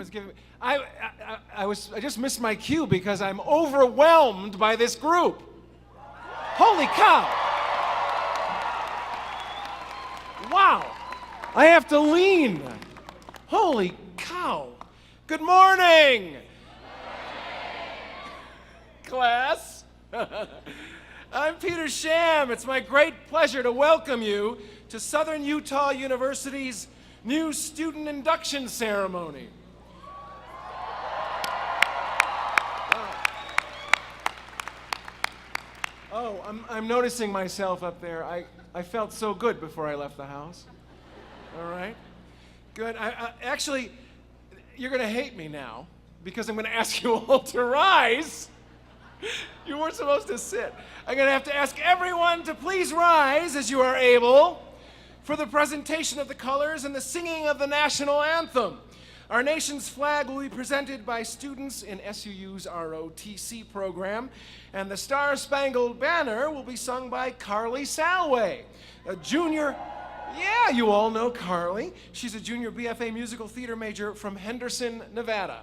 camera's giving me. I just missed my cue because I'm overwhelmed by this group. Holy cow! Wow! I have to lean. Holy cow! Good morning, class. I'm Peter Sham. It's my great pleasure to welcome you to Southern Utah University's new student induction ceremony. Oh, I'm noticing myself up there. I felt so good before I left the house. All right, good. Actually, you're gonna hate me now because I'm gonna ask you all to rise. You weren't supposed to sit. I'm gonna have to ask everyone to please rise as you are able for the presentation of the colors and the singing of the national anthem. Our nation's flag will be presented by students in SUU's ROTC program, and the Star Spangled Banner will be sung by Carly Salway, a junior. Yeah, you all know Carly. She's a junior BFA musical theater major from Henderson, Nevada.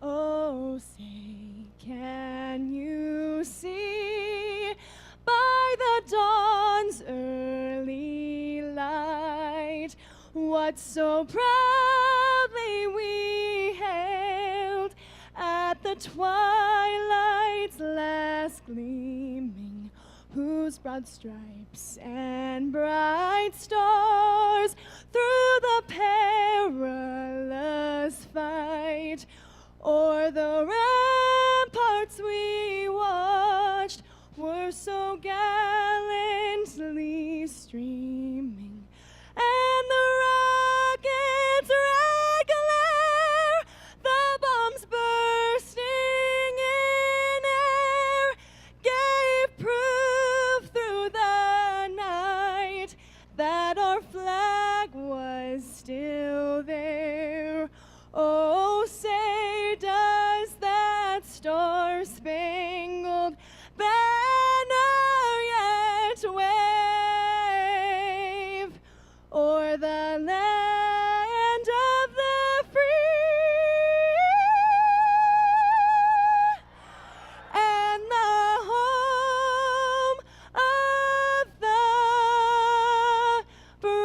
Oh, say, can you see by the dawn's early light what so proudly we hailed at the twilight's last gleaming, whose broad stripes and bright stars through the perilous fight o'er the ramparts we watched were so gallantly streaming, and the rockets' red glare, the bombs bursting in air, gave proof through the night that our flag was still there. Oh, say, does that star-spangled banner yet wave o'er the land of the free and the home of the brave?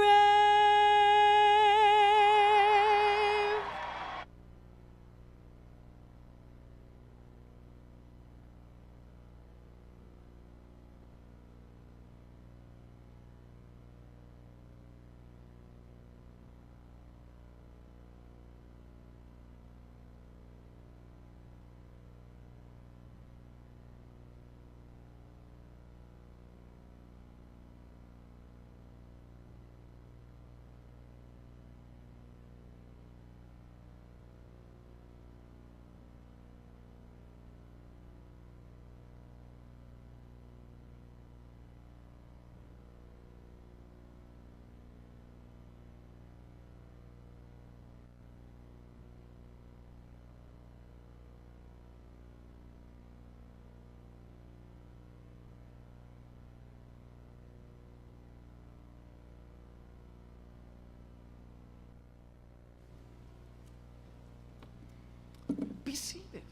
Be seated.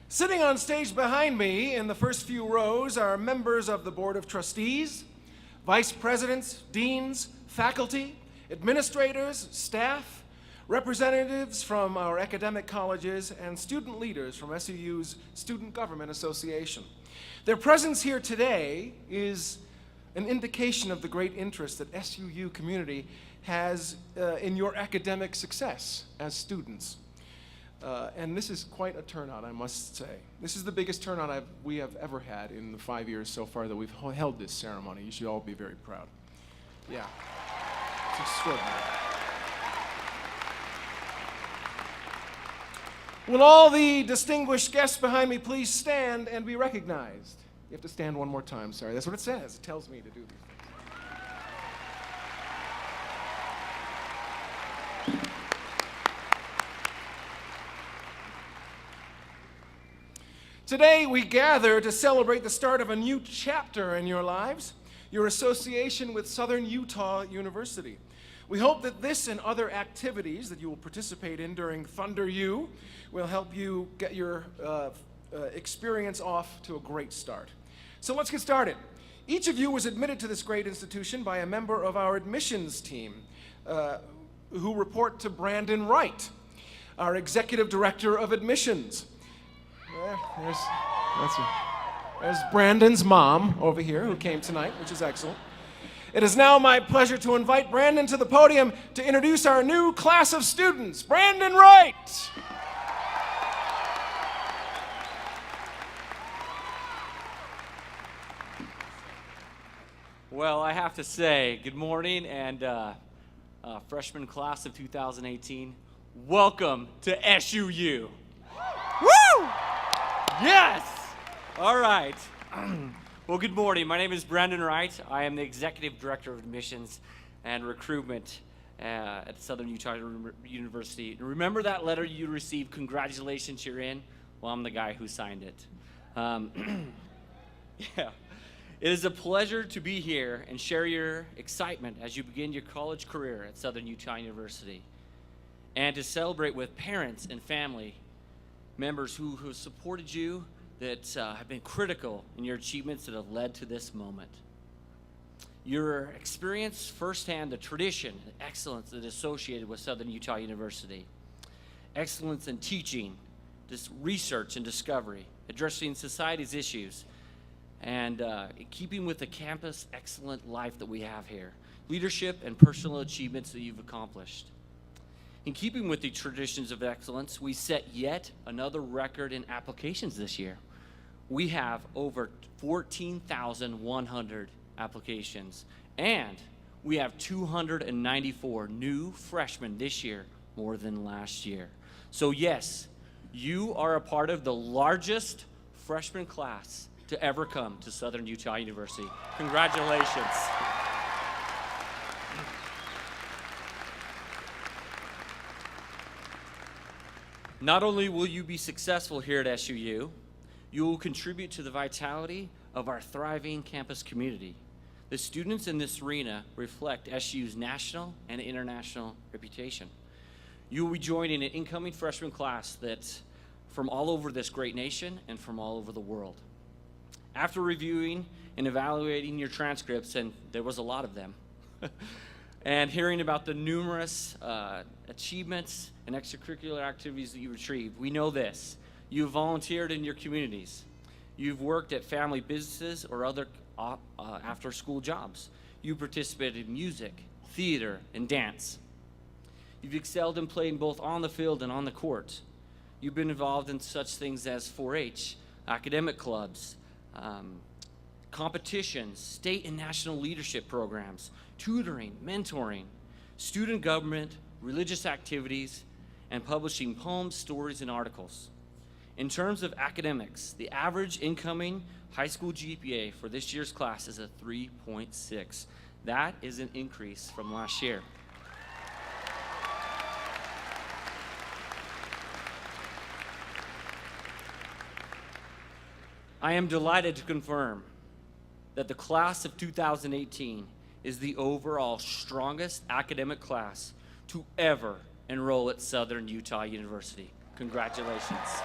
Sitting on stage behind me in the first few rows are members of the Board of Trustees, vice presidents, deans, faculty, administrators, staff, representatives from our academic colleges, and student leaders from SUU's Student Government Association. Their presence here today is an indication of the great interest that SUU community has in your academic success as students. And this is quite a turnout, I must say. This is the biggest turnout we have ever had in the 5 years so far that we've held this ceremony. You should all be very proud. Yeah, it's extraordinary. Will all the distinguished guests behind me please stand and be recognized? You have to stand one more time, sorry. That's what it says. It tells me to do these things. Today, we gather to celebrate the start of a new chapter in your lives, your association with Southern Utah University. We hope that this and other activities that you will participate in during Thunder U will help you get your experience off to a great start. So let's get started. Each of you was admitted to this great institution by a member of our admissions team who report to Brandon Wright, our Executive Director of Admissions. There's Brandon's mom over here who came tonight, which is excellent. It is now my pleasure to invite Brandon to the podium to introduce our new class of students. Brandon Wright! Well, I have to say, good morning, and freshman class of 2018, welcome to SUU. Woo! Yes! All right. Well, good morning. My name is Brandon Wright. I am the Executive Director of Admissions and Recruitment at Southern Utah University. And remember that letter you received, congratulations, you're in? Well, I'm the guy who signed it. Yeah. It is a pleasure to be here and share your excitement as you begin your college career at Southern Utah University, and to celebrate with parents and family members who have supported you, that have been critical in your achievements that have led to this moment. Your experience firsthand the tradition and excellence that is associated with Southern Utah University. Excellence in teaching, research and discovery, addressing society's issues, and keeping with the campus excellent life that we have here. Leadership and personal achievements that you've accomplished. In keeping with the traditions of excellence, we set yet another record in applications this year. We have over 14,100 applications, and we have 294 new freshmen this year, more than last year. So yes, you are a part of the largest freshman class to ever come to Southern Utah University. Congratulations. Not only will you be successful here at SUU, you will contribute to the vitality of our thriving campus community. The students in this arena reflect SUU's national and international reputation. You will be joining an incoming freshman class that's from all over this great nation and from all over the world. After reviewing and evaluating your transcripts, and there was a lot of them, and hearing about the numerous achievements and extracurricular activities that you've achieved, we know this. You've volunteered in your communities. You've worked at family businesses or other after-school jobs. You participated in music, theater, and dance. You've excelled in playing both on the field and on the court. You've been involved in such things as 4-H, academic clubs, competitions, state and national leadership programs, tutoring, mentoring, student government, religious activities, and publishing poems, stories, and articles. In terms of academics, the average incoming high school GPA for this year's class is a 3.6. That is an increase from last year. I am delighted to confirm that the class of 2018 is the overall strongest academic class to ever enroll at Southern Utah University. Congratulations.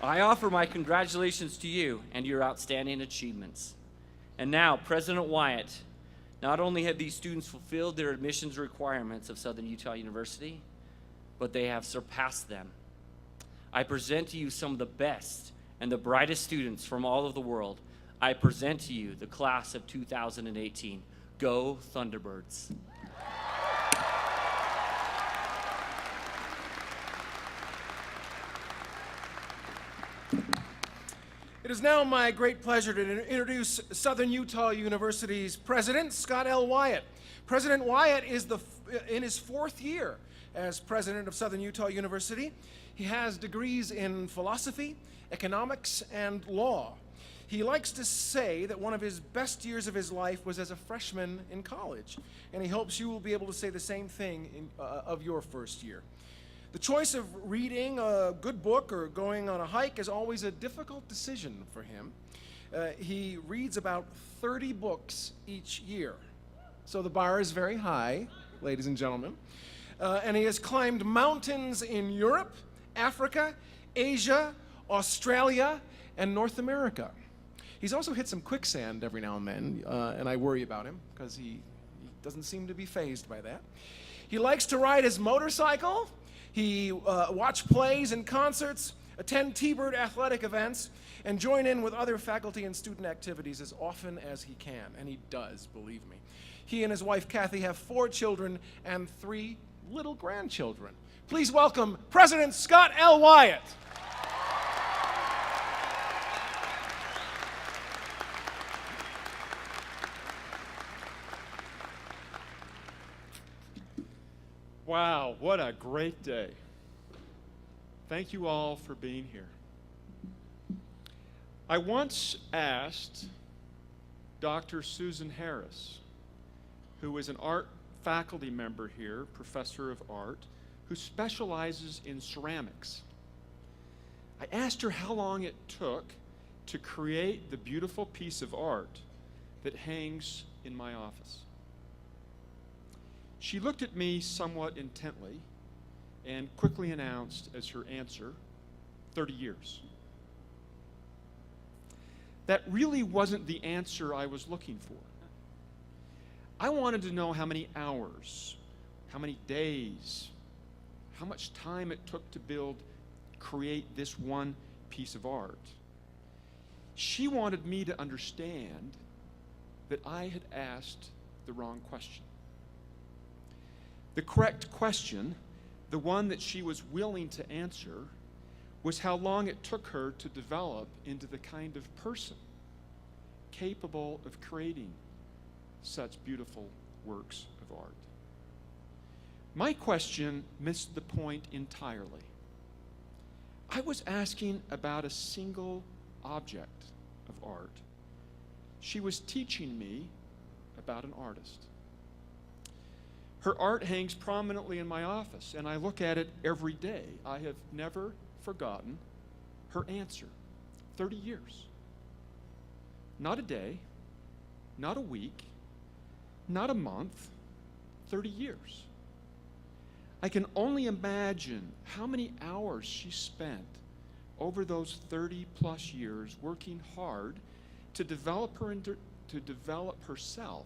I offer my congratulations to you and your outstanding achievements. And now, President Wyatt, not only have these students fulfilled their admissions requirements of Southern Utah University, but they have surpassed them. I present to you some of the best and the brightest students from all over the world. I present to you the class of 2018. Go Thunderbirds. It is now my great pleasure to introduce Southern Utah University's president, Scott L. Wyatt. President Wyatt is in his 4th year as president of Southern Utah University. He has degrees in philosophy, economics, and law. He likes to say that one of his best years of his life was as a freshman in college, and he hopes you will be able to say the same thing of your first year. The choice of reading a good book or going on a hike is always a difficult decision for him. He reads about 30 books each year. So the bar is very high, ladies and gentlemen. And he has climbed mountains in Europe, Africa, Asia, Australia, and North America. He's also hit some quicksand every now and then, and I worry about him because he doesn't seem to be fazed by that. He likes to ride his motorcycle. He watch plays and concerts, attend T-Bird athletic events, and join in with other faculty and student activities as often as he can, and he does, believe me. He and his wife, Kathy, have 4 children and 3 little grandchildren. Please welcome President Scott L. Wyatt. Wow, what a great day. Thank you all for being here. I once asked Dr. Susan Harris, who is an art faculty member here, professor of art, who specializes in ceramics. I asked her how long it took to create the beautiful piece of art that hangs in my office. She looked at me somewhat intently and quickly announced as her answer, 30 years. That really wasn't the answer I was looking for. I wanted to know how many hours, how many days, how much time it took to create this one piece of art. She wanted me to understand that I had asked the wrong question. The correct question, the one that she was willing to answer, was how long it took her to develop into the kind of person capable of creating such beautiful works of art. My question missed the point entirely. I was asking about a single object of art. She was teaching me about an artist. Her art hangs prominently in my office, and I look at it every day. I have never forgotten her answer. 30 years. Not a day, not a week, not a month, 30 years. I can only imagine how many hours she spent over those 30 plus years working hard to develop herself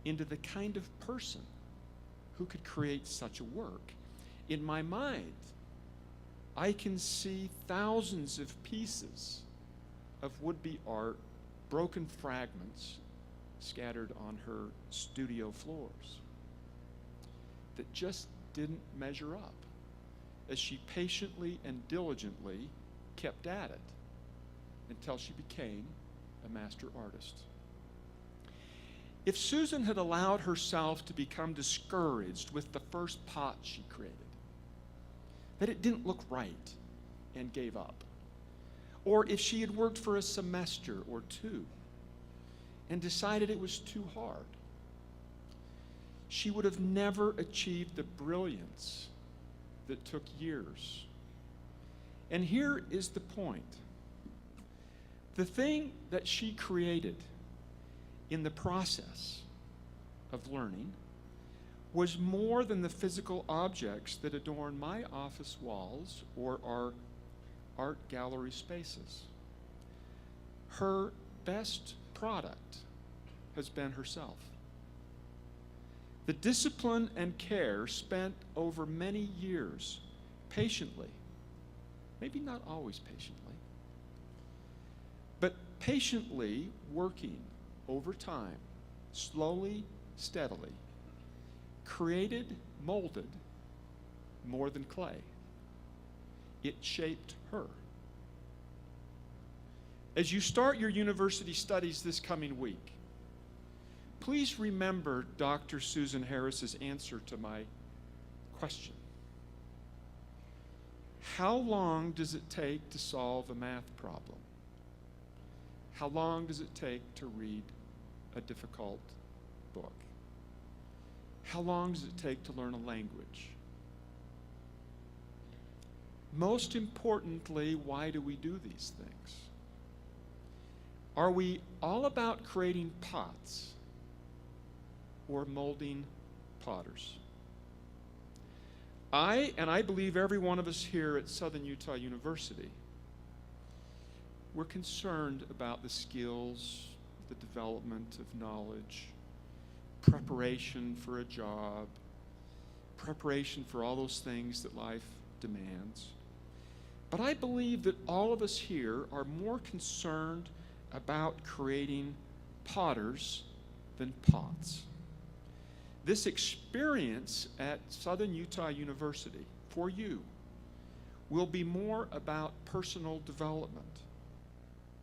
into the kind of person who could create such a work. In my mind, I can see thousands of pieces of would-be art, broken fragments, scattered on her studio floors that just didn't measure up as she patiently and diligently kept at it until she became a master artist. If Susan had allowed herself to become discouraged with the first pot she created, that it didn't look right and gave up, or if she had worked for a semester or 2 and decided it was too hard, she would have never achieved the brilliance that took years. And here is the point. The thing that she created in the process of learning was more than the physical objects that adorn my office walls or our art gallery spaces. Her best product has been herself. The discipline and care spent over many years patiently, maybe not always patiently, but patiently working over time, slowly, steadily, created, molded more than clay. It shaped her. as you start your university studies this coming week, please remember Dr. Susan Harris's answer to my question. How long does it take to solve a math problem? How long does it take to read a difficult book? How long does it take to learn a language? Most importantly, why do we do these things? Are we all about creating pots or molding potters? I believe every one of us here at Southern Utah University, we're concerned about the skills, the development of knowledge, preparation for a job, preparation for all those things that life demands. But I believe that all of us here are more concerned about creating potters than pots. This experience at Southern Utah University for you will be more about personal development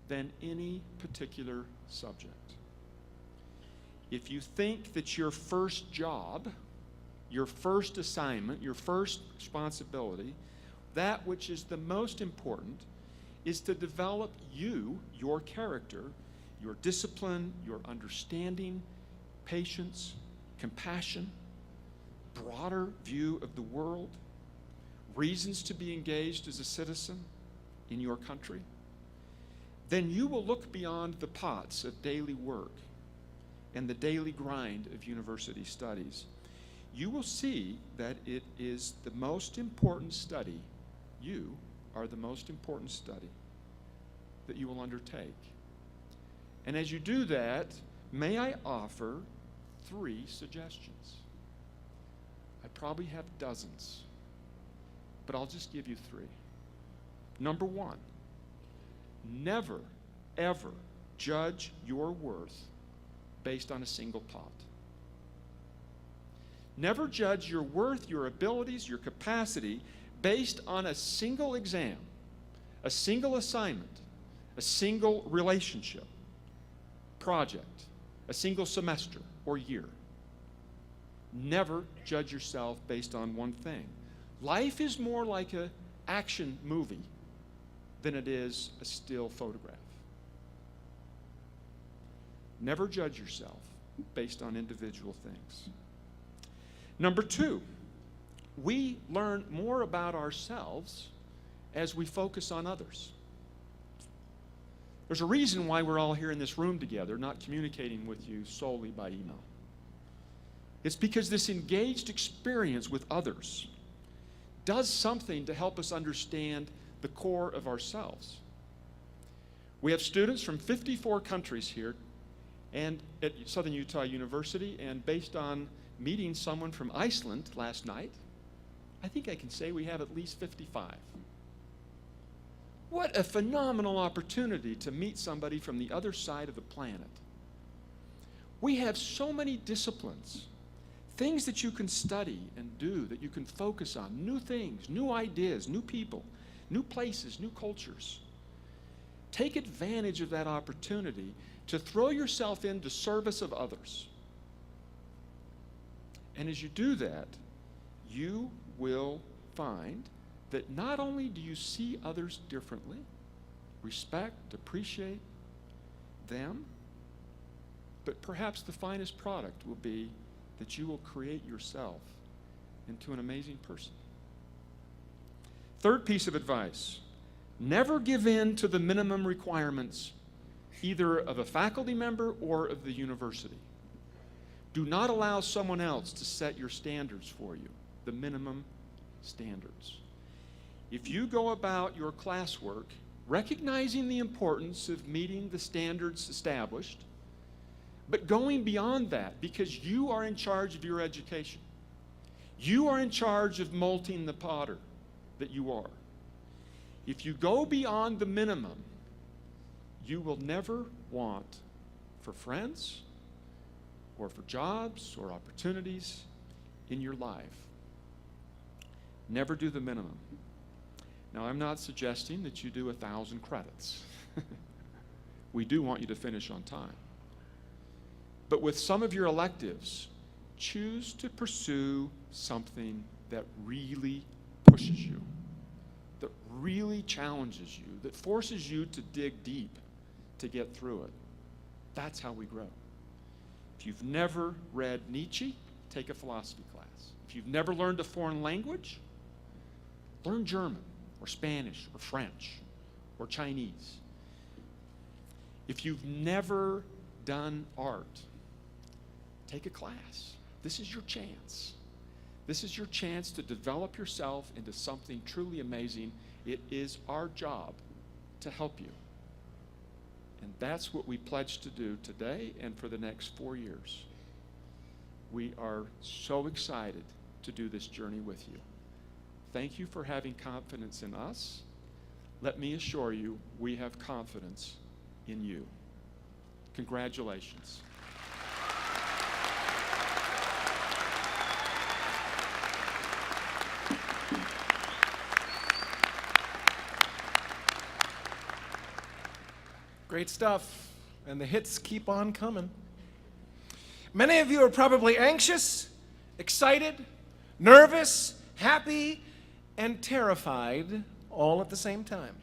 than any particular subject. If you think that your first job, your first assignment, your first responsibility, that which is the most important, is to develop you, your character, your discipline, your understanding, patience, compassion, broader view of the world, reasons to be engaged as a citizen in your country, then you will look beyond the pots of daily work and the daily grind of university studies. You will see that it is the most important study. You are the most important study that you will undertake. And as you do that, may I offer 3 suggestions. I probably have dozens, but I'll just give you 3. Number 1, never, ever judge your worth based on a single pot. Never judge your worth, your abilities, your capacity based on a single exam, a single assignment, a single relationship, project, a single semester or year. Never judge yourself based on one thing. Life is more like an action movie than it is a still photograph. Never judge yourself based on individual things. Number 2, we learn more about ourselves as we focus on others. There's a reason why we're all here in this room together, not communicating with you solely by email. It's because this engaged experience with others does something to help us understand the core of ourselves. We have students from 54 countries here and at Southern Utah University, and based on meeting someone from Iceland last night, I think I can say we have at least 55. What a phenomenal opportunity to meet somebody from the other side of the planet. We have so many disciplines, things that you can study and do, that you can focus on, new things, new ideas, new people, new places, new cultures. Take advantage of that opportunity to throw yourself into service of others. And as you do that, you will find that not only do you see others differently, respect, appreciate them, but perhaps the finest product will be that you will create yourself into an amazing person. 3rd piece of advice, never give in to the minimum requirements either of a faculty member or of the university. Do not allow someone else to set your standards for you, the minimum standards. If you go about your classwork recognizing the importance of meeting the standards established, but going beyond that because you are in charge of your education, you are in charge of molding the potter that you are. If you go beyond the minimum, you will never want for friends or for jobs or opportunities in your life. Never do the minimum. Now, I'm not suggesting that you do 1,000 credits. We do want you to finish on time. But with some of your electives, choose to pursue something that really pushes you, that really challenges you, that forces you to dig deep to get through it. That's how we grow. If you've never read Nietzsche, take a philosophy class. If you've never learned a foreign language, learn German or Spanish or French or Chinese. If you've never done art, take a class. This is your chance. This is your chance to develop yourself into something truly amazing. It is our job to help you. And that's what we pledge to do today and for the next 4 years. We are so excited to do this journey with you. Thank you for having confidence in us. Let me assure you, we have confidence in you. Congratulations. Great stuff, and the hits keep on coming. Many of you are probably anxious, excited, nervous, happy, and terrified all at the same time.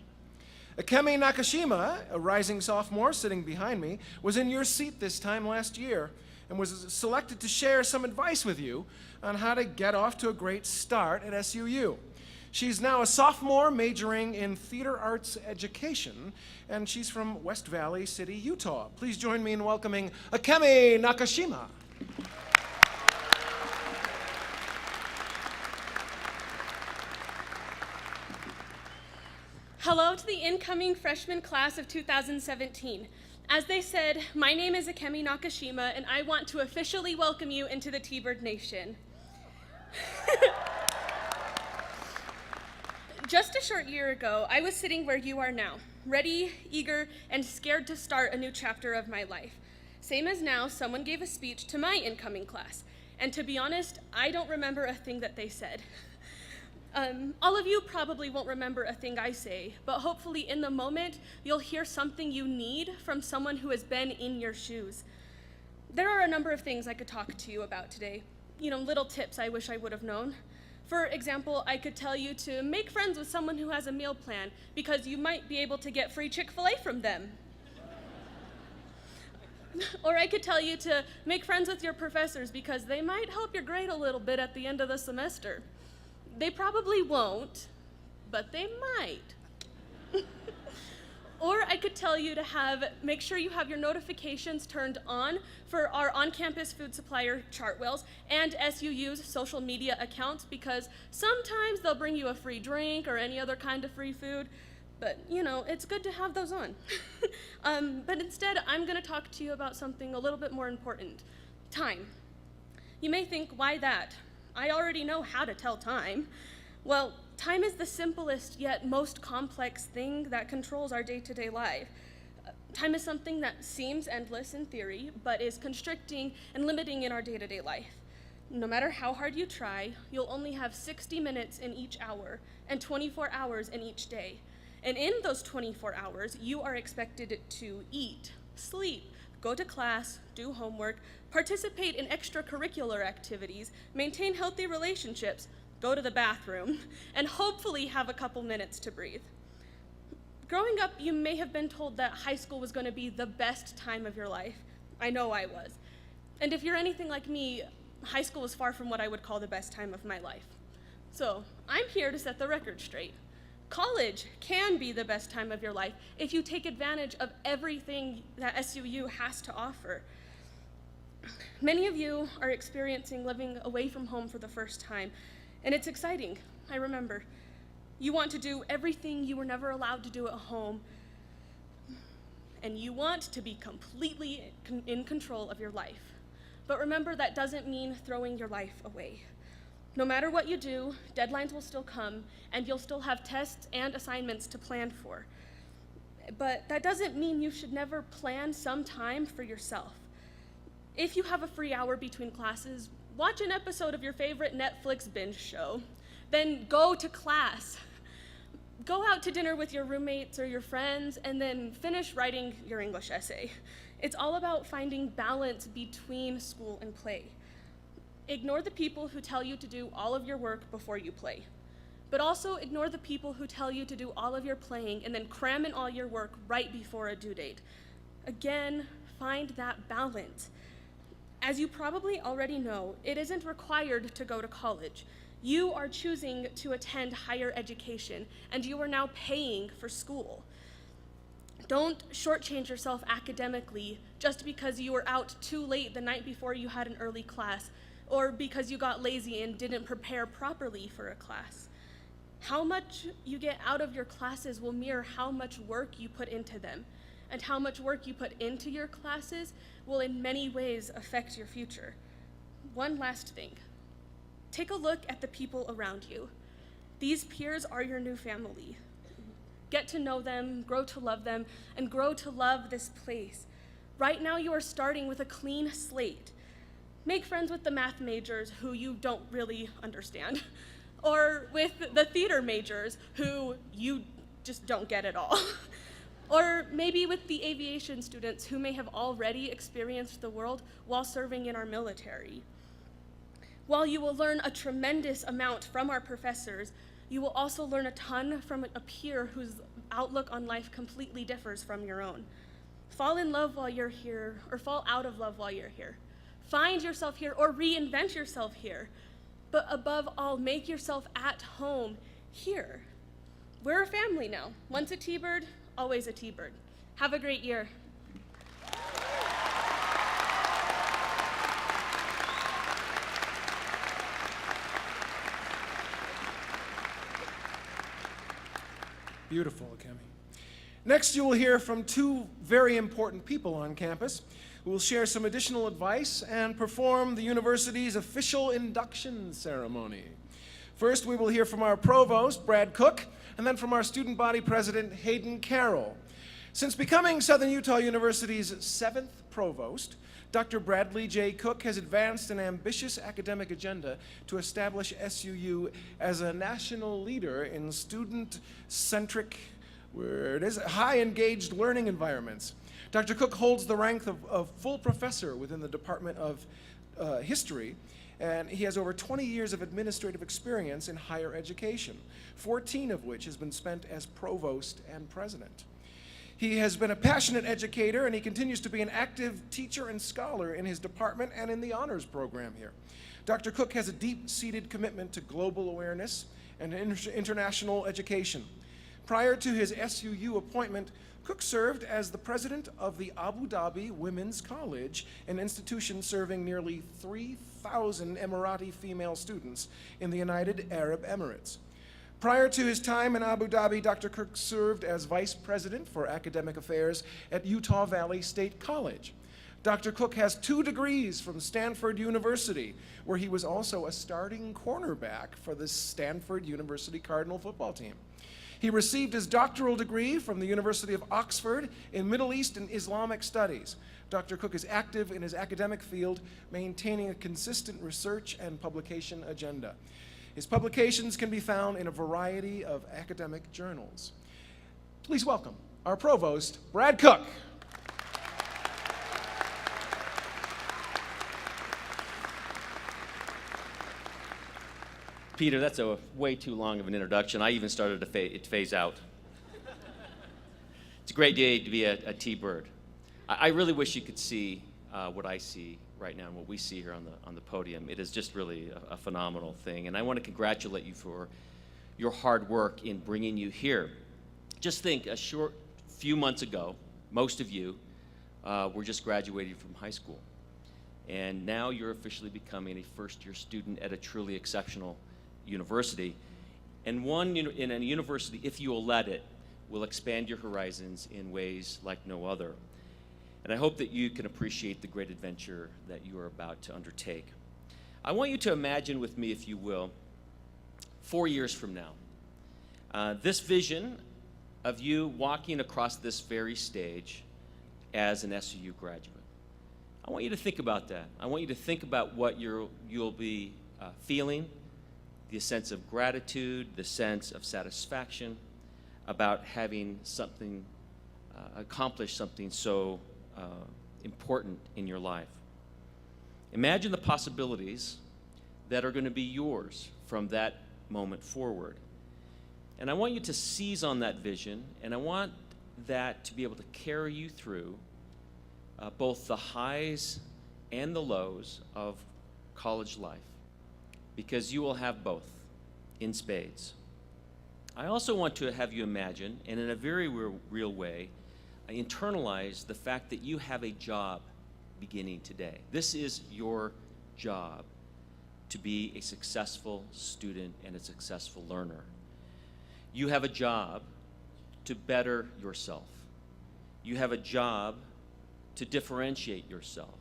Akemi Nakashima, a rising sophomore sitting behind me, was in your seat this time last year and was selected to share some advice with you on how to get off to a great start at SUU. She's now a sophomore majoring in theater arts education, and she's from West Valley City, Utah. Please join me in welcoming Akemi Nakashima. Hello to the incoming freshman class of 2017. As they said, my name is Akemi Nakashima, and I want to officially welcome you into the T-Bird Nation. Just a short year ago, I was sitting where you are now, ready, eager, and scared to start a new chapter of my life. Same as now, someone gave a speech to my incoming class, and to be honest, I don't remember a thing that they said. All of you probably won't remember a thing I say, but hopefully in the moment, you'll hear something you need from someone who has been in your shoes. There are a number of things I could talk to you about today. Little tips I wish I would have known. For example, I could tell you to make friends with someone who has a meal plan because you might be able to get free Chick-fil-A from them. Or I could tell you to make friends with your professors because they might help your grade a little bit at the end of the semester. They probably won't, but they might. Or I could tell you to make sure you have your notifications turned on for our on-campus food supplier Chartwells and SUU's social media accounts because sometimes they'll bring you a free drink or any other kind of free food, but it's good to have those on. But instead, I'm gonna talk to you about something a little bit more important, time. You may think, why that? I already know how to tell time. Well, time is the simplest yet most complex thing that controls our day-to-day life. Time is something that seems endless in theory, but is constricting and limiting in our day-to-day life. No matter how hard you try, you'll only have 60 minutes in each hour and 24 hours in each day. And in those 24 hours, you are expected to eat, sleep, go to class, do homework, participate in extracurricular activities, maintain healthy relationships, go to the bathroom, and hopefully have a couple minutes to breathe. Growing up, you may have been told that high school was going to be the best time of your life. I know I was. And if you're anything like me, high school was far from what I would call the best time of my life. So I'm here to set the record straight. College can be the best time of your life if you take advantage of everything that SUU has to offer. Many of you are experiencing living away from home for the first time, and it's exciting, I remember. You want to do everything you were never allowed to do at home, and you want to be completely in control of your life. But remember, that doesn't mean throwing your life away. No matter what you do, deadlines will still come, and you'll still have tests and assignments to plan for. But that doesn't mean you should never plan some time for yourself. If you have a free hour between classes, watch an episode of your favorite Netflix binge show. Then go to class. Go out to dinner with your roommates or your friends, and then finish writing your English essay. It's all about finding balance between school and play. Ignore the people who tell you to do all of your work before you play. But also ignore the people who tell you to do all of your playing and then cram in all your work right before a due date. Again, find that balance. As you probably already know, it isn't required to go to college. You are choosing to attend higher education, and you are now paying for school. Don't shortchange yourself academically just because you were out too late the night before you had an early class, or because you got lazy and didn't prepare properly for a class. How much you get out of your classes will mirror how much work you put into them, and how much work you put into your classes will in many ways affect your future. One last thing. Take a look at the people around you. These peers are your new family. Get to know them, grow to love them, and grow to love this place. Right now you are starting with a clean slate. Make friends with the math majors who you don't really understand, or with the theater majors who you just don't get at all. Or maybe with the aviation students who may have already experienced the world while serving in our military. While you will learn a tremendous amount from our professors, you will also learn a ton from a peer whose outlook on life completely differs from your own. Fall in love while you're here, or fall out of love while you're here. Find yourself here, or reinvent yourself here. But above all, make yourself at home here. We're a family now. Once a T-Bird, always a T-Bird. Have a great year. Beautiful, Akemi. Next, you will hear from two very important people on campus who will share some additional advice and perform the university's official induction ceremony. First, we will hear from our provost, Brad Cook, and then from our student body president, Hayden Carroll. Since becoming Southern Utah University's 7th provost, Dr. Bradley J. Cook has advanced an ambitious academic agenda to establish SUU as a national leader in student-centric, high-engaged learning environments. Dr. Cook holds the rank of full professor within the Department of History, and he has over 20 years of administrative experience in higher education, 14 of which has been spent as provost and president. He has been a passionate educator, and he continues to be an active teacher and scholar in his department and in the honors program here. Dr. Cook has a deep-seated commitment to global awareness and international education. Prior to his SUU appointment, Cook served as the president of the Abu Dhabi Women's College, an institution serving nearly 3,000 Emirati female students in the United Arab Emirates. Prior to his time in Abu Dhabi, Dr. Cook served as vice president for academic affairs at Utah Valley State College. Dr. Cook has 2 degrees from Stanford University, where he was also a starting cornerback for the Stanford University Cardinal football team. He received his doctoral degree from the University of Oxford in Middle East and Islamic Studies. Dr. Cook is active in his academic field, maintaining a consistent research and publication agenda. His publications can be found in a variety of academic journals. Please welcome our provost, Brad Cook. Peter, that's a way too long of an introduction. I even started to phase out. It's a great day to be a T-Bird. I really wish you could see what I see right now and what we see here on the podium. It is just really a phenomenal thing, and I want to congratulate you for your hard work in bringing you here. Just think, a short few months ago, most of you were just graduating from high school, and now you're officially becoming a first-year student at a truly exceptional university, and in a university, if you will let it, will expand your horizons in ways like no other. And I hope that you can appreciate the great adventure that you are about to undertake. I want you to imagine with me, if you will, 4 years from now, this vision of you walking across this very stage as an SUU graduate. I want you to think about that. I want you to think about what you'll be feeling, the sense of gratitude, the sense of satisfaction, about having something, accomplish something so important in your life. Imagine the possibilities that are going to be yours from that moment forward. And I want you to seize on that vision, and I want that to be able to carry you through both the highs and the lows of college life, because you will have both in spades. I also want to have you imagine, and in a very real way, internalize the fact that you have a job beginning today. This is your job, to be a successful student and a successful learner. You have a job to better yourself. You have a job to differentiate yourself.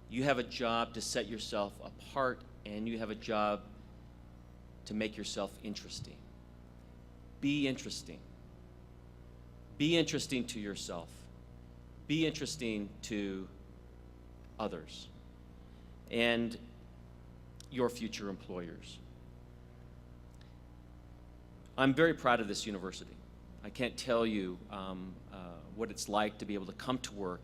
You have a job to set yourself apart, and you have a job to make yourself interesting. Be interesting. Be interesting to yourself. Be interesting to others and your future employers. I'm very proud of this university. I can't tell you what it's like to be able to come to work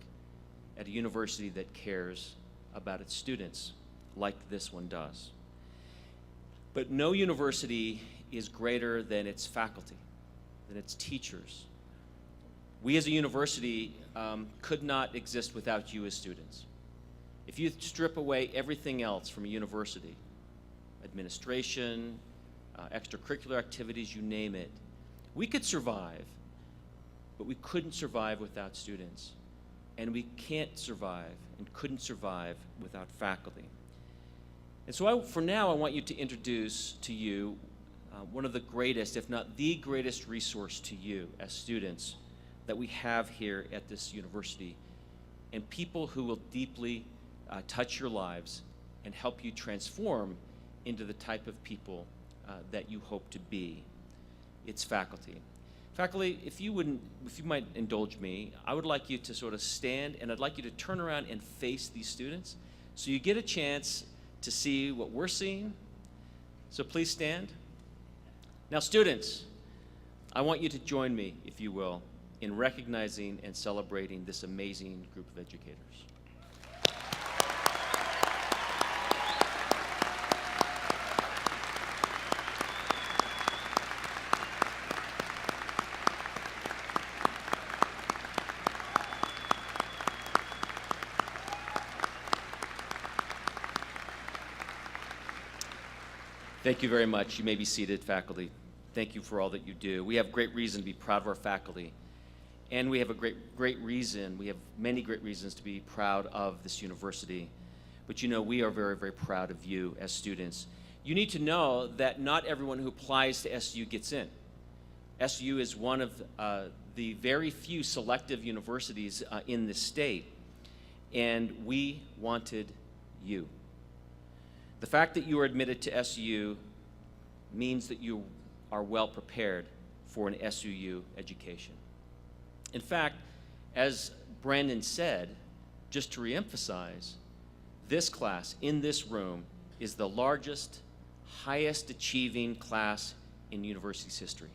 at a university that cares about its students like this one does. But no university is greater than its faculty, than its teachers. We as a university could not exist without you as students. If you strip away everything else from a university, administration, extracurricular activities, you name it, we could survive, but we couldn't survive without students. And we can't survive and couldn't survive without faculty. And so for now, I want you to introduce to you one of the greatest, if not the greatest resource to you as students that we have here at this university, and people who will deeply touch your lives and help you transform into the type of people that you hope to be. It's faculty. Faculty, if you might indulge me, I would like you to sort of stand, and I'd like you to turn around and face these students so you get a chance to see what we're seeing. So please stand. Now, students, I want you to join me, if you will, in recognizing and celebrating this amazing group of educators. Thank you very much. You may be seated, faculty. Thank you for all that you do. We have great reason to be proud of our faculty, and we have a great reason. We have many great reasons to be proud of this university. But you know, we are very, very proud of you as students. You need to know that not everyone who applies to SU gets in. SU is one of the very few selective universities in the state, and we wanted you. The fact that you are admitted to SU means that you are well prepared for an SUU education. In fact, as Brandon said, just to reemphasize, this class in this room is the largest, highest achieving class in university's history.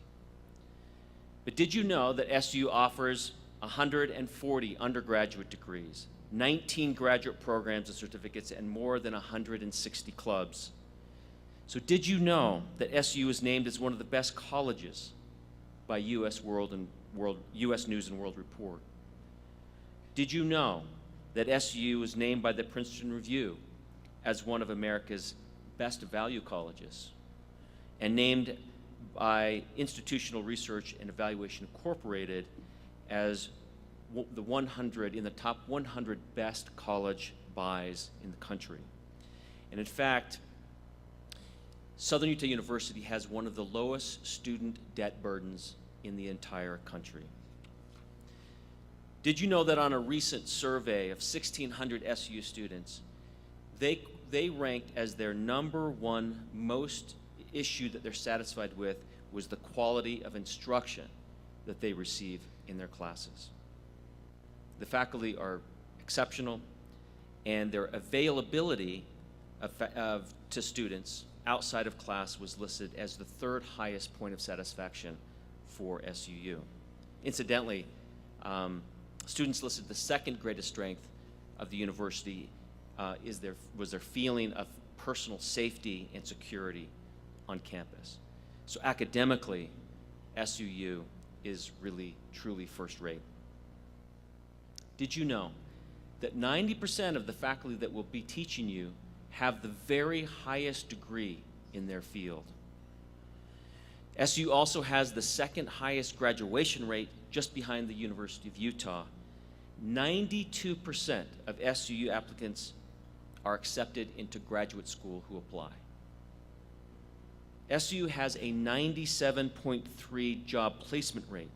But did you know that SU offers 140 undergraduate degrees, 19 graduate programs and certificates, and more than 160 clubs? So did you know that SU is named as one of the best colleges by US News and World Report? Did you know that SU was named by the Princeton Review as one of America's best value colleges, and named by Institutional Research and Evaluation Incorporated as the 100 in the top 100 best college buys in the country? And in fact, Southern Utah University has one of the lowest student debt burdens in the entire country. Did you know that on a recent survey of 1,600 SU students, they ranked as their #1 most issue that they're satisfied with was the quality of instruction that they receive in their classes? The faculty are exceptional, and their availability to students outside of class was listed as the 3rd highest point of satisfaction for SUU. Incidentally, students listed the second greatest strength of the university was their feeling of personal safety and security on campus. So academically, SUU is really, truly first rate. Did you know that 90% of the faculty that will be teaching you have the very highest degree in their field? SU also has the second highest graduation rate, just behind the University of Utah. 92% of SUU applicants are accepted into graduate school who apply. SU has a 97.3 job placement rate,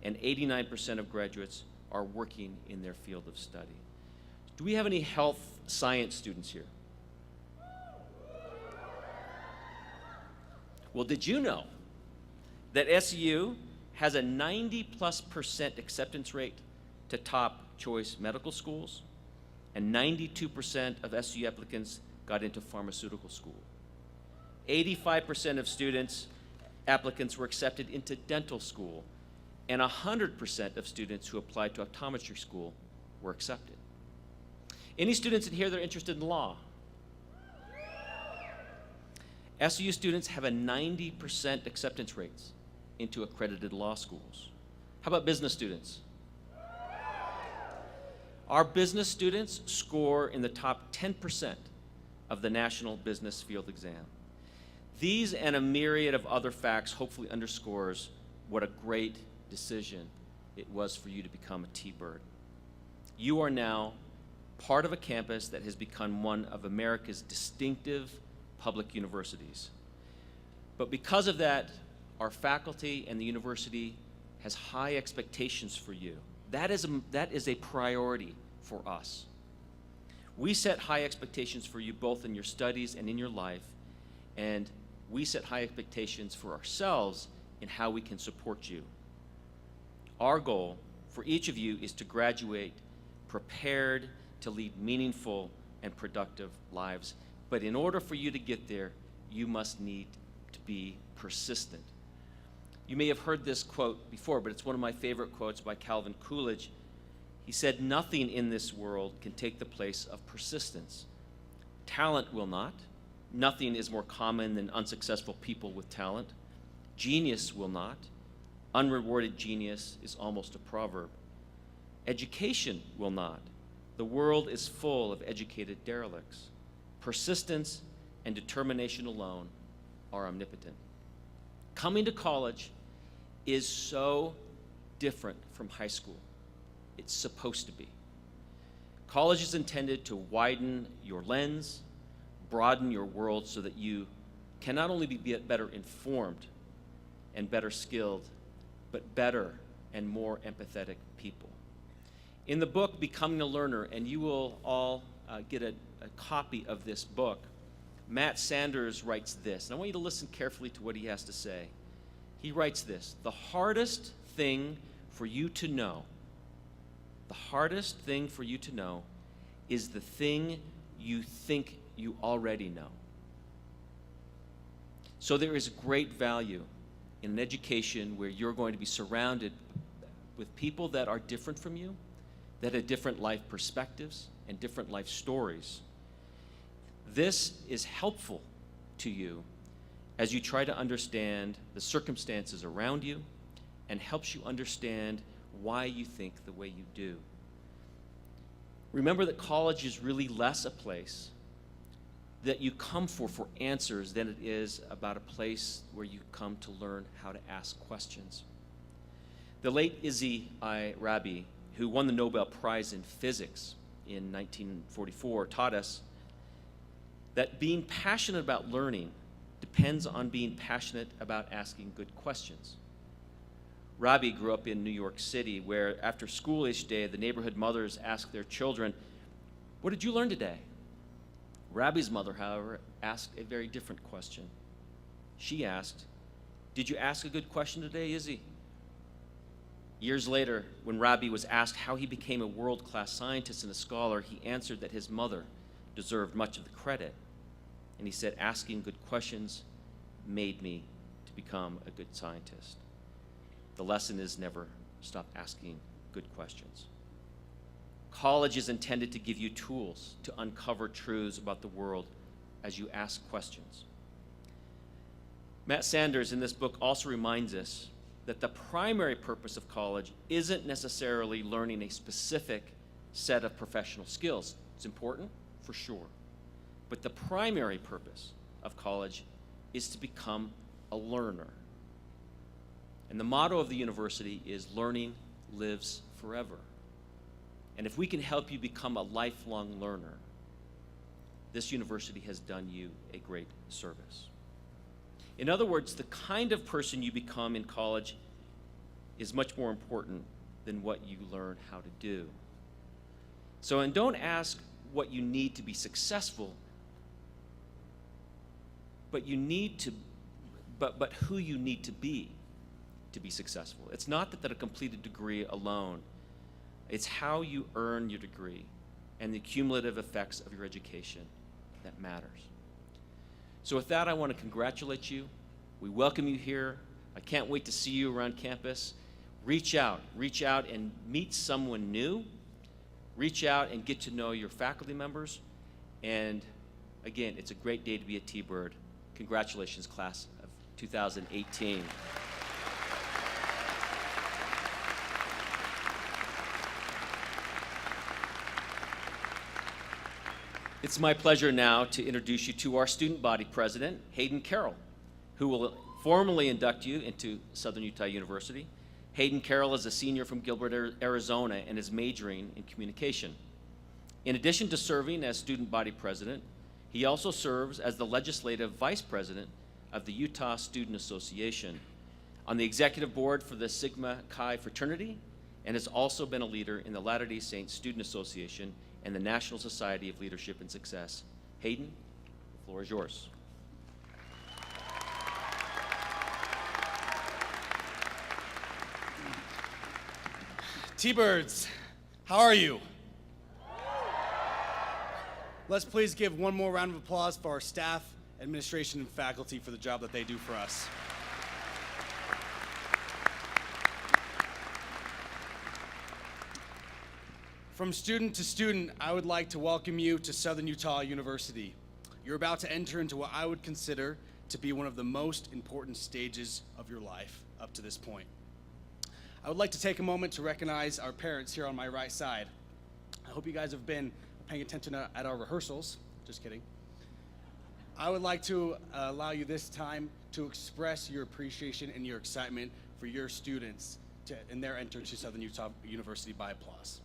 and 89% of graduates are working in their field of study. Do we have any health science students here? Well, did you know that SU has a 90+% acceptance rate to top choice medical schools, and 92% of SU applicants got into pharmaceutical school? 85% of applicants were accepted into dental school, and 100% of students who applied to optometry school were accepted. Any students in here that are interested in law? SU students have a 90% acceptance rates into accredited law schools. How about business students? Our business students score in the top 10% of the National Business Field Exam. These and a myriad of other facts hopefully underscores what a great decision it was for you to become a T-Bird. You are now part of a campus that has become one of America's distinctive public universities. But because of that, our faculty and the university has high expectations for you. That is a priority for us. We set high expectations for you both in your studies and in your life, and we set high expectations for ourselves in how we can support you. Our goal for each of you is to graduate prepared to lead meaningful and productive lives. But in order for you to get there, you must need to be persistent. You may have heard this quote before, but it's one of my favorite quotes by Calvin Coolidge. He said, "Nothing in this world can take the place of persistence. Talent will not. Nothing is more common than unsuccessful people with talent. Genius will not. Unrewarded genius is almost a proverb. Education will not. The world is full of educated derelicts. Persistence and determination alone are omnipotent." Coming to college is so different from high school. It's supposed to be. College is intended to widen your lens, broaden your world so that you can not only be better informed and better skilled, but better and more empathetic people. In the book, Becoming a Learner, and you will all get a copy of this book, Matt Sanders writes this, and I want you to listen carefully to what he has to say. He writes this: "The hardest thing for you to know, is the thing you think you already know." So there is great value in an education where you're going to be surrounded with people that are different from you, that have different life perspectives and different life stories. This is helpful to you as you try to understand the circumstances around you and helps you understand why you think the way you do. Remember that college is really less a place that you come for answers than it is about a place where you come to learn how to ask questions. The late Izzy I. Rabi, who won the Nobel Prize in Physics in 1944, taught us that being passionate about learning depends on being passionate about asking good questions. Rabi grew up in New York City, where after school each day, the neighborhood mothers asked their children, "What did you learn today?" Rabi's mother, however, asked a very different question. She asked, "Did you ask a good question today, Izzy?" Years later, when Rabi was asked how he became a world-class scientist and a scholar, he answered that his mother deserved much of the credit. And he said, "Asking good questions made me to become a good scientist." The lesson is never stop asking good questions. College is intended to give you tools to uncover truths about the world as you ask questions. Matt Sanders in this book also reminds us that the primary purpose of college isn't necessarily learning a specific set of professional skills. It's important, for sure. But the primary purpose of college is to become a learner. And the motto of the university is learning lives forever. And if we can help you become a lifelong learner, this university has done you a great service. In other words, the kind of person you become in college is much more important than what you learn how to do. So, and don't ask what you need to be successful, but you need to, but who you need to be successful. It's not that a completed degree alone. It's how you earn your degree and the cumulative effects of your education that matters. So with that, I want to congratulate you. We welcome you here. I can't wait to see you around campus. Reach out and meet someone new. Reach out and get to know your faculty members. And again, it's a great day to be a T-Bird. Congratulations, class of 2018. It's my pleasure now to introduce you to our student body president, Hayden Carroll, who will formally induct you into Southern Utah University. Hayden Carroll is a senior from Gilbert, Arizona, and is majoring in communication. In addition to serving as student body president, he also serves as the legislative vice president of the Utah Student Association, on the executive board for the Sigma Chi fraternity, and has also been a leader in the Latter-day Saints Student Association and the National Society of Leadership and Success. Hayden, the floor is yours. T-Birds, how are you? Let's please give one more round of applause for our staff, administration, and faculty for the job that they do for us. From student to student, I would like to welcome you to Southern Utah University. You're about to enter into what I would consider to be one of the most important stages of your life up to this point. I would like to take a moment to recognize our parents here on my right side. I hope you guys have been paying attention at our rehearsals. Just kidding. I would like to allow you this time to express your appreciation and your excitement for your students in their entry to Southern Utah University by applause.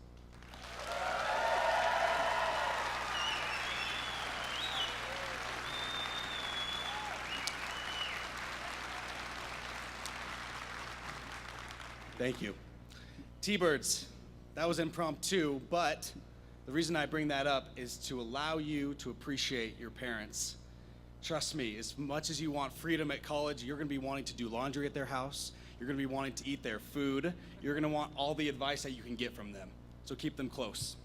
Thank you. T-Birds, that was impromptu, but the reason I bring that up is to allow you to appreciate your parents. Trust me, as much as you want freedom at college, you're gonna be wanting to do laundry at their house, you're gonna be wanting to eat their food, you're gonna want all the advice that you can get from them, so keep them close.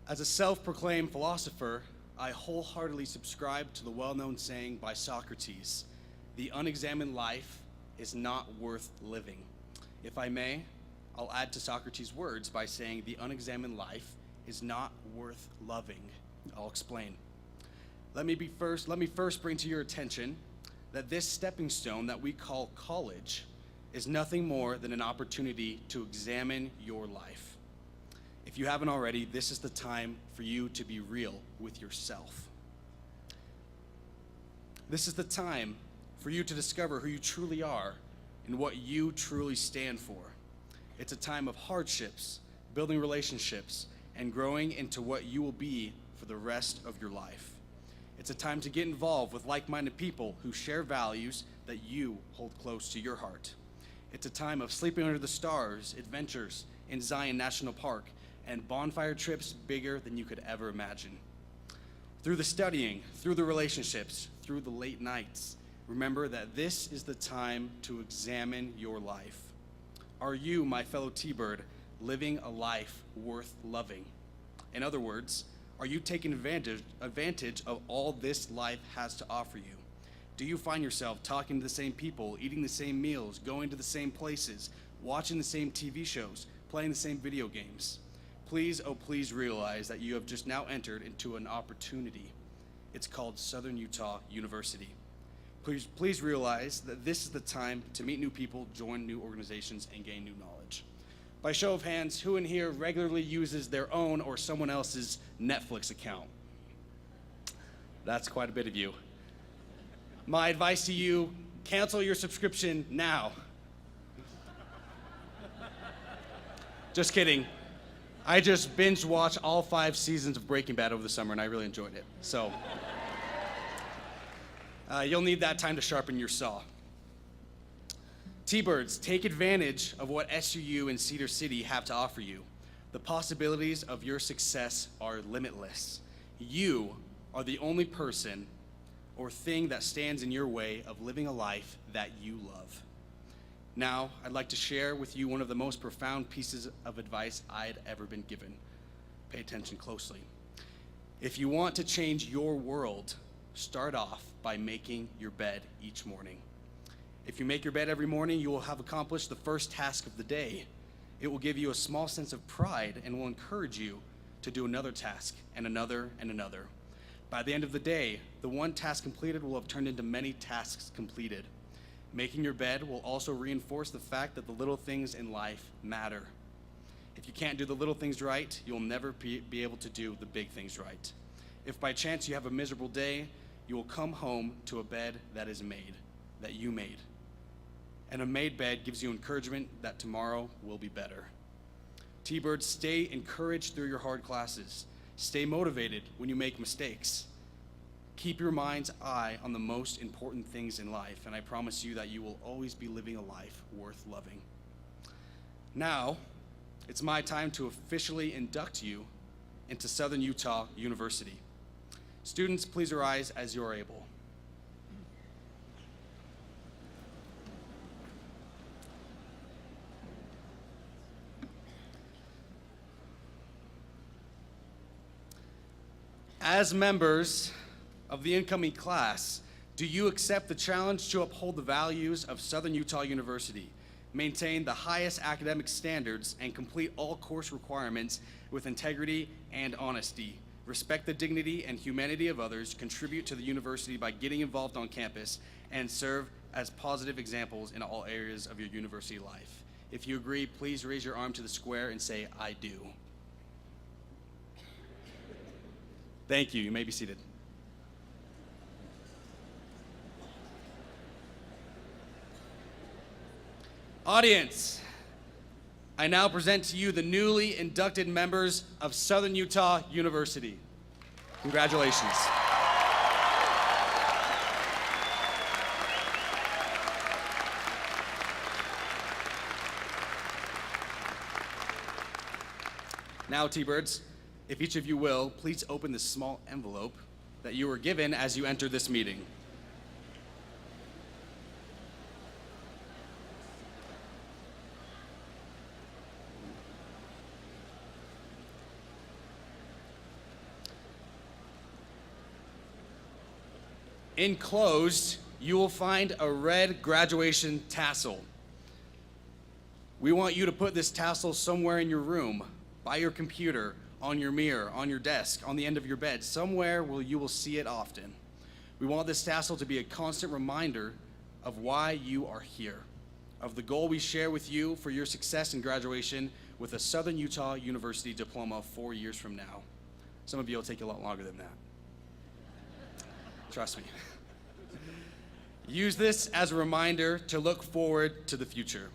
As a self-proclaimed philosopher, I wholeheartedly subscribe to the well-known saying by Socrates, "The unexamined life is not worth living." If I may, I'll add to Socrates' words by saying the unexamined life is not worth loving. I'll explain. Let me first bring to your attention that this stepping stone that we call college is nothing more than an opportunity to examine your life. If you haven't already, this is the time for you to be real with yourself. This is the time for you to discover who you truly are and what you truly stand for. It's a time of hardships, building relationships, and growing into what you will be for the rest of your life. It's a time to get involved with like-minded people who share values that you hold close to your heart. It's a time of sleeping under the stars, adventures in Zion National Park, and bonfire trips bigger than you could ever imagine. Through the studying, through the relationships, through the late nights, remember that this is the time to examine your life. Are you, my fellow T-Bird, living a life worth loving? In other words, are you taking advantage of all this life has to offer you? Do you find yourself talking to the same people, eating the same meals, going to the same places, watching the same TV shows, playing the same video games? Please, oh please realize that you have just now entered into an opportunity. It's called Southern Utah University. Please realize that this is the time to meet new people, join new organizations, and gain new knowledge. By show of hands, who in here regularly uses their own or someone else's Netflix account? That's quite a bit of you. My advice to you, cancel your subscription now. Just kidding. I just binge watched all 5 seasons of Breaking Bad over the summer, and I really enjoyed it. So you'll need that time to sharpen your saw. T-Birds, take advantage of what SUU and Cedar City have to offer you. The possibilities of your success are limitless. You are the only person or thing that stands in your way of living a life that you love. Now, I'd like to share with you one of the most profound pieces of advice I'd ever been given. Pay attention closely. If you want to change your world, start off by making your bed each morning. If you make your bed every morning, you will have accomplished the first task of the day. It will give you a small sense of pride and will encourage you to do another task and another and another. By the end of the day, the one task completed will have turned into many tasks completed. Making your bed will also reinforce the fact that the little things in life matter. If you can't do the little things right, you'll never be able to do the big things right. If by chance you have a miserable day, you will come home to a bed that is made, that you made. And a made bed gives you encouragement that tomorrow will be better. T-Birds, stay encouraged through your hard classes. Stay motivated when you make mistakes. Keep your mind's eye on the most important things in life, and I promise you that you will always be living a life worth loving. Now, it's my time to officially induct you into Southern Utah University. Students, please rise as you are able. As members of the incoming class, do you accept the challenge to uphold the values of Southern Utah University, maintain the highest academic standards, and complete all course requirements with integrity and honesty, respect the dignity and humanity of others, contribute to the university by getting involved on campus, and serve as positive examples in all areas of your university life? If you agree, please raise your arm to the square and say, "I do." Thank you. You may be seated. Audience, I now present to you the newly inducted members of Southern Utah University. Congratulations. Now, T-Birds, if each of you will, please open this small envelope that you were given as you entered this meeting. Enclosed, you will find a red graduation tassel. We want you to put this tassel somewhere in your room, by your computer, on your mirror, on your desk, on the end of your bed, somewhere where you will see it often. We want this tassel to be a constant reminder of why you are here, of the goal we share with you for your success in graduation with a Southern Utah University diploma 4 years from now. Some of you will take a lot longer than that. Trust me. Use this as a reminder to look forward to the future.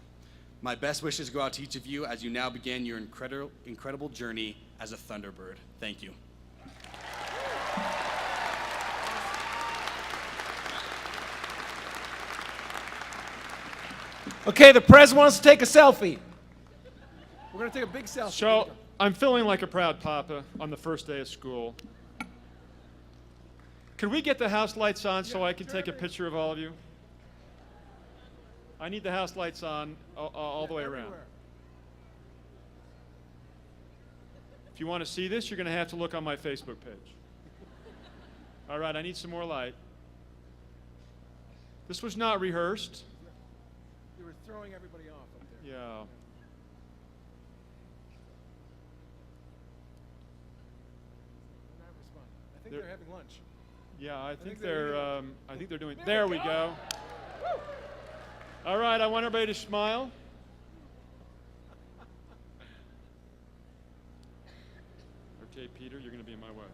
My best wishes go out to each of you as you now begin your incredible journey as a Thunderbird. Thank you. Okay, the prez wants to take a selfie. We're going to take a big selfie. So, I'm feeling like a proud papa on the first day of school. Could we get the house lights on so I can take a picture of all of you? I need the house lights on all the way around. If you want to see this, you're going to have to look on my Facebook page. All right, I need some more light. This was not rehearsed. You were throwing everybody off up there. Yeah. They're not responding. I think They're- they're having lunch. Yeah, I think they're they're. I think they're doing. There There we we go. All right, I want everybody to smile. Okay, Peter, you're going to be in my way.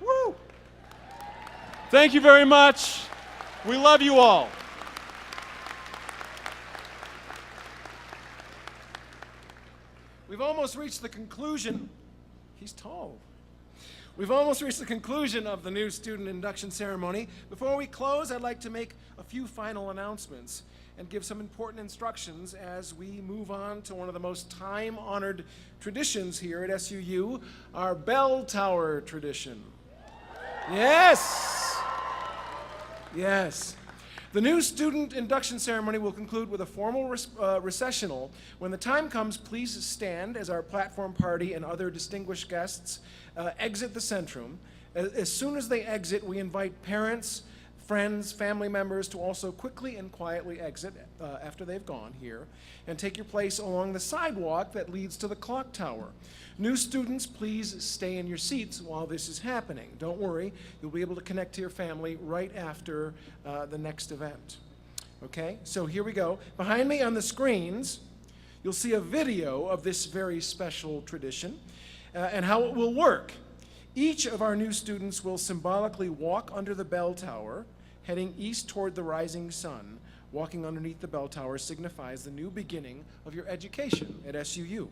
Woo! Thank you very much. We love you all. We've almost reached the conclusion. He's tall. We've almost reached the conclusion of the new student induction ceremony. Before we close, I'd like to make a few final announcements and give some important instructions as we move on to one of the most time-honored traditions here at SUU, our bell tower tradition. Yes! Yes. The new student induction ceremony will conclude with a formal recessional. When the time comes, please stand as our platform party and other distinguished guests exit the Centrum. As soon as they exit, we invite parents, friends, family members to also quickly and quietly exit after they've gone here and take your place along the sidewalk that leads to the clock tower. New students, please stay in your seats while this is happening. Don't worry, you'll be able to connect to your family right after the next event. Okay, so here we go. Behind me on the screens, you'll see a video of this very special tradition and how it will work. Each of our new students will symbolically walk under the bell tower, heading east toward the rising sun. Walking underneath the bell tower signifies the new beginning of your education at SUU.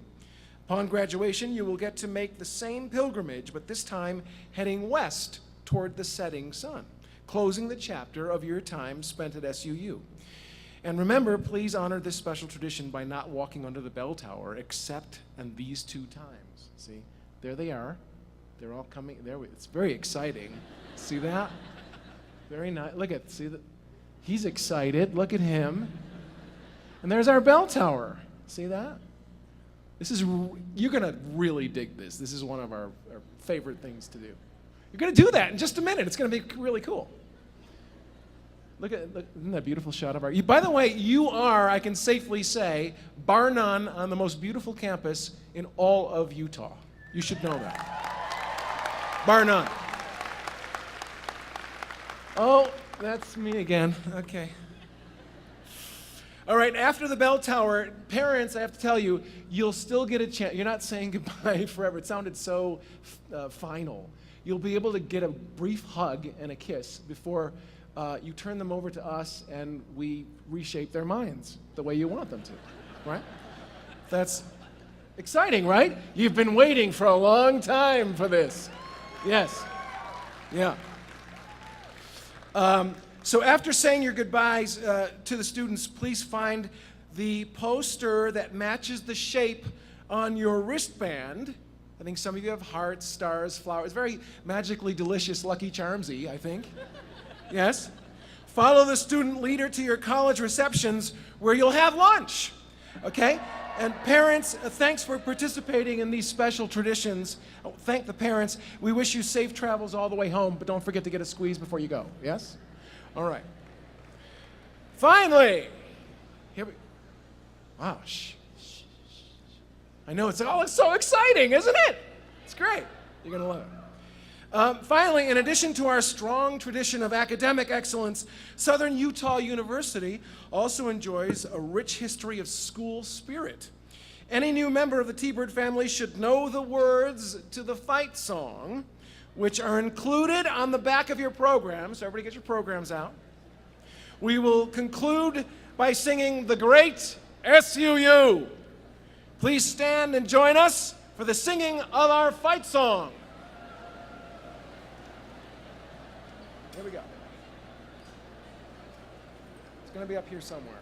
Upon graduation, you will get to make the same pilgrimage, but this time heading west toward the setting sun, closing the chapter of your time spent at SUU. And remember, please honor this special tradition by not walking under the bell tower, except on these 2 times. See, there they are. They're all coming. There, it's very exciting. See that? Very nice. Look at, see that? He's excited. Look at him. And there's our bell tower. See that? This is, you're going to really dig this. This is one of our favorite things to do. You're going to do that in just a minute. It's going to be really cool. Look, isn't that a beautiful shot of our, by the way, you are, I can safely say, bar none, on the most beautiful campus in all of Utah. You should know that. Bar none. Oh, that's me again. Okay. All right, after the bell tower, parents, I have to tell you, you'll still get a chance. You're not saying goodbye forever. It sounded so final. You'll be able to get a brief hug and a kiss before you turn them over to us and we reshape their minds the way you want them to, right? That's exciting, right? You've been waiting for a long time for this. Yes. Yeah. So after saying your goodbyes to the students, please find the poster that matches the shape on your wristband. I think some of you have hearts, stars, flowers. Very magically delicious Lucky Charms-y, I think. Yes? Follow the student leader to your college receptions where you'll have lunch. Okay? And parents, thanks for participating in these special traditions. Thank the parents. We wish you safe travels all the way home, but don't forget to get a squeeze before you go. Yes? All right. Finally, here we. Wow. I know it's so exciting, isn't it? It's great. You're gonna love it. Finally, in addition to our strong tradition of academic excellence, Southern Utah University also enjoys a rich history of school spirit. Any new member of the T-Bird family should know the words to the fight song, which are included on the back of your program, so everybody get your programs out. We will conclude by singing the great SUU. Please stand and join us for the singing of our fight song. Here we go. It's going to be up here somewhere.